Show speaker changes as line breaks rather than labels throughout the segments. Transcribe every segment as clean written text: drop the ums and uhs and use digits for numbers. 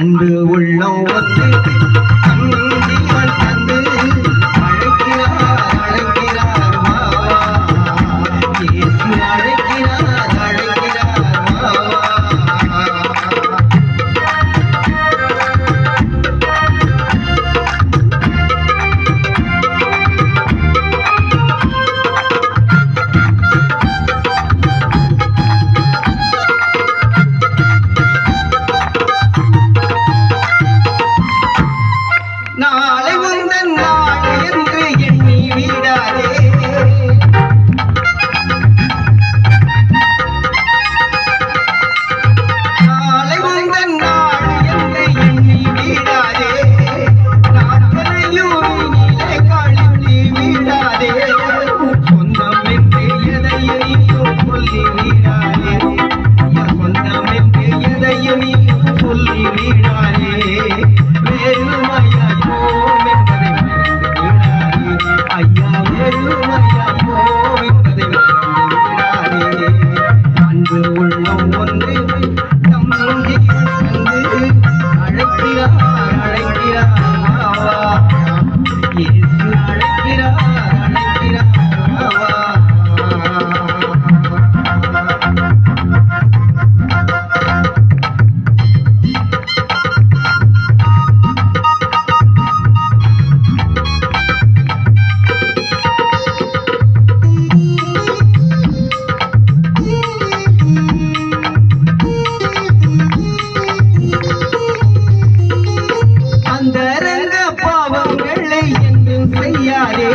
அன்பு உள்ளம் வந்து ஜீவன் தந்து அழைக்கிறார் அழைக்கிறார் மாவா இயேசு அழைக்கிறார் அழைக்கிறார் மாவா நாளை உந்தன் நாள் என்று எண்ணி விடாதே நாளை உந்தன் நாள் என்று எண்ணி விடாதே நாட்களையும் நீலே கழித்து விடாதே சொந்தம் என்று எதையும் நீயும் சொல்லி விடாதே சொந்தம் என்று எதையும் நீயும் சொல்லி விடாதே வேறுமையா அன்பு உள்ளம் ஒன்று தம்பி வந்து அழைக்கிறார் அழைக்கிறார் மாவா இயேசு அழைக்கிறார் அழைக்கிறார் மாவா அந்தரங்க பாவங்களை என்றும் செய்யாதே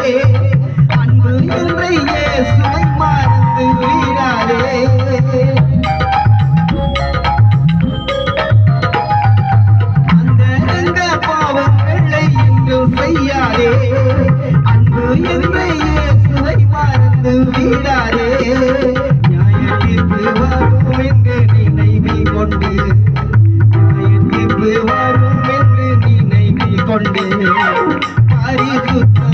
அன்பு என்ற இயேசுவை மறந்து விடாதே அந்தரங்க பாவங்களை என்றும் செய்யாதே அன்பு என்ற இயேசுவை மறந்து விடாதே நியாய தீர்ப்பு வரும் என்று நினைவு கொண்டு நியாய தீர்ப்பு வரும் என்று கொண்டு பரிசுத்த